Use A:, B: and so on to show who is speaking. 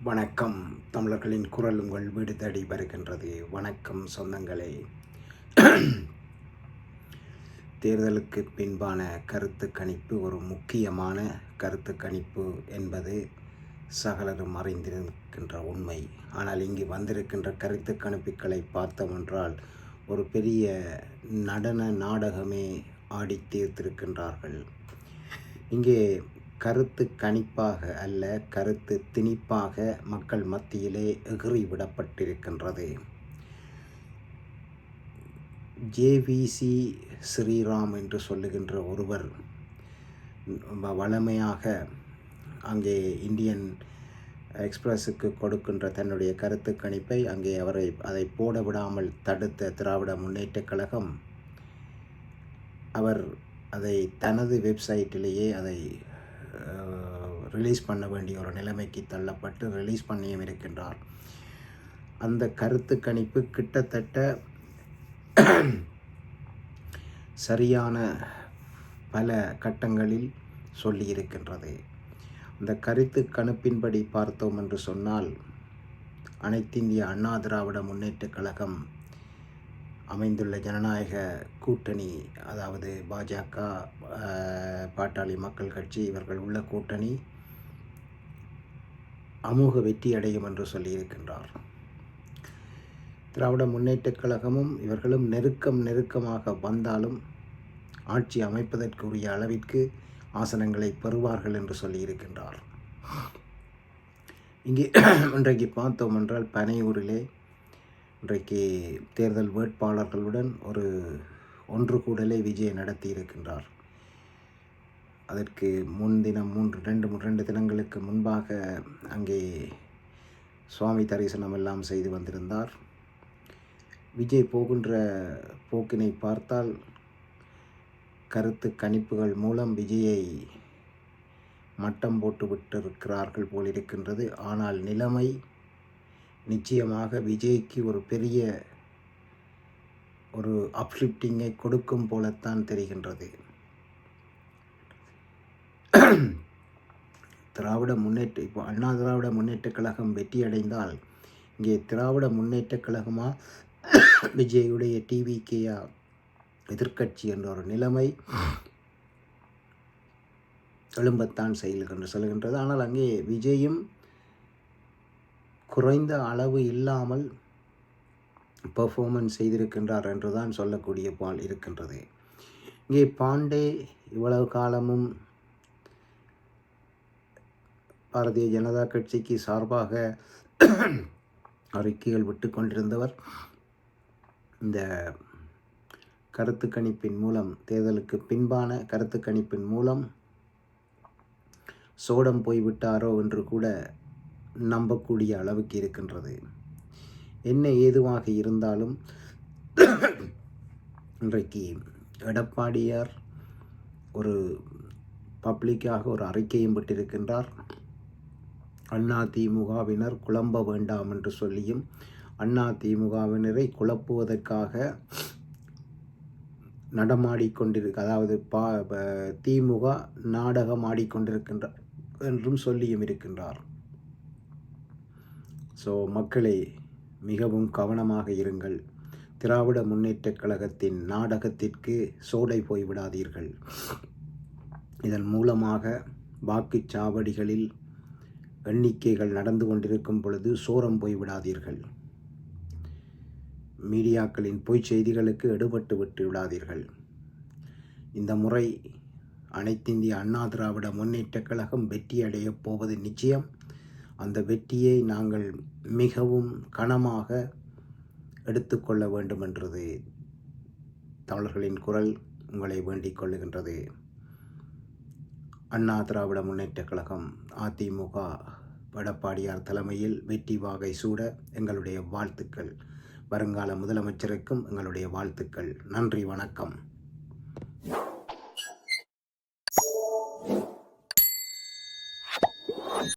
A: வணக்கம். தமிழர்களின் குரல் உங்கள் வீடு தேடி வருகின்றது. வணக்கம் சொந்தங்களே. தேர்தலுக்கு பின்பான கருத்து கணிப்பு ஒரு முக்கியமான கருத்து கணிப்பு என்பது சகலரும் அறிந்திருக்கின்ற உண்மை. ஆனால் இங்கு வந்திருக்கின்ற கருத்து கணிப்புகளை பார்த்தோமென்றால் ஒரு பெரிய நடன நாடகமே ஆடி தீர்த்திருக்கின்றார்கள். இங்கே கருத்து கணிப்பாக அல்ல, கருத்து திணிப்பாக மக்கள் மத்தியிலே எகிறிவிடப்பட்டிருக்கின்றது. ஜேவிசி ஸ்ரீராம் என்று சொல்லுகின்ற ஒருவர் வழமையாக அங்கே இந்தியன் எக்ஸ்பிரஸுக்கு கொடுக்கின்ற தன்னுடைய கருத்து கணிப்பை அங்கே அதை போட விடாமல் தடுத்த திராவிட முன்னேற்றக் கழகம் அவர் அதை தனது வெப்சைட்டிலேயே அதை ரிலீஸ் பண்ண வேண்டிய ஒரு நிலைமைக்கு தள்ளப்பட்டு ரிலீஸ் பண்ணியும் இருக்கின்றார். அந்த கருத்து கணிப்பு கிட்டத்தட்ட சரியான பல கட்டங்களில் சொல்லியிருக்கின்றது. அந்த கருத்து கணிப்பின்படி பார்த்தோம் என்று சொன்னால் அனைத்திந்திய அண்ணா திராவிட முன்னேற்றக் கழகம் அமைந்துள்ள ஜனநாயக கூட்டணி, அதாவது பாஜக, பாட்டாளி மக்கள் கட்சி, இவர்கள் உள்ள கூட்டணி அமோக வெற்றி அடையும் என்று சொல்லியிருக்கின்றார். திராவிட முன்னேற்றக் கழகமும் இவர்களும் நெருக்கமாக வந்தாலும் ஆட்சி அமைப்பதற்குரிய அளவிற்கு ஆசனங்களை பெறுவார்கள் என்று சொல்லியிருக்கின்றார். இங்கே இன்றைக்கு பார்த்தோம் என்றால் பனையூரிலே இன்றைக்கு தேர்தல் வேட்பாளர்களுடன் ஒரு ஒன்று கூடலை விஜய் நடத்தி இருக்கின்றார். அதற்கு முன்தினம் 2 தினங்களுக்கு முன்பாக அங்கே சுவாமி தரிசனம் எல்லாம் செய்து வந்திருந்தார். விஜய் போகின்ற போக்கினை பார்த்தால் கருத்து கணிப்புகள் மூலம் விஜயை மட்டம் போட்டு விட்டிருக்கிறார்கள் போலிருக்கின்றது. ஆனால் நிலைமை நிச்சயமாக விஜய்க்கு ஒரு பெரிய ஒரு அப்லிஃப்டிங்கை கொடுக்கும் போலத்தான் தெரிகின்றது. இப்போ அண்ணா திராவிட முன்னேற்றக் கழகம் வெற்றி அடைந்தால் இங்கே திராவிட முன்னேற்றக் கழகமா விஜயுடைய டிவிகேயா எதிர்க்கட்சி என்ற ஒரு நிலைமை எழும்பத்தான் சொல்கின்றது. ஆனால் அங்கே விஜயும் குறைந்த அளவு இல்லாமல் பெர்ஃபார்மன்ஸ் செய்திருக்கின்றார் என்றுதான் சொல்லக்கூடிய பால் இருக்கின்றது. இங்கே பாண்டே இவ்வளவு காலமும் பாரதிய ஜனதா கட்சிக்கு சார்பாக அறிக்கைகள் விட்டு கொண்டிருந்தவர் இந்த கருத்து கணிப்பின் மூலம், தேர்தலுக்கு பின்பான கருத்து கணிப்பின் மூலம் சோடம் போய்விட்டாரோ என்று கூட நம்பக்கூடிய அளவுக்கு இருக்கின்றது. என்ன ஏதுவாக இருந்தாலும் இன்றைக்கு எடப்பாடியார் ஒரு பப்ளிக்காக ஒரு அறிக்கையும் விட்டிருக்கின்றார். அதிமுகவினர் குழம்ப வேண்டாம் என்று சொல்லியும் அதிமுகவினரை குழப்புவதற்காக அதாவது திமுக நாடகம் ஆடிக்கொண்டிருக்கின்றார் என்றும் சொல்லியும் இருக்கின்றார். ஸோ மக்களே, மிகவும் கவனமாக இருங்கள். திராவிட முன்னேற்றக் கழகத்தின் நாடகத்திற்கு சோடை போய்விடாதீர்கள். இதன் மூலமாக வாக்குச்சாவடிகளில் எண்ணிக்கைகள் நடந்து கொண்டிருக்கும் பொழுது சோரம் போய்விடாதீர்கள். மீடியாக்களின் பொய்ச் செய்திகளுக்கு எடுபட்டு விட்டு விடாதீர்கள். இந்த முறை அனைத்திந்திய அண்ணா திராவிட முன்னேற்றக் கழகம் வெற்றி அடையப் போவது நிச்சயம். அந்த வெற்றியை நாங்கள் மிகவும் கனமாக எடுத்துக்கொள்ள வேண்டும் என்றது தமிழர்களின் குரல் உங்களை வேண்டிக் கொள்ளுகின்றது. அண்ணா திராவிட முன்னேற்றக் கழகம் அதிமுக எடப்பாடியார் தலைமையில் வெற்றி வாகை சூட எங்களுடைய வாழ்த்துக்கள். வருங்கால முதலமைச்சருக்கும் எங்களுடைய வாழ்த்துக்கள். நன்றி, வணக்கம்.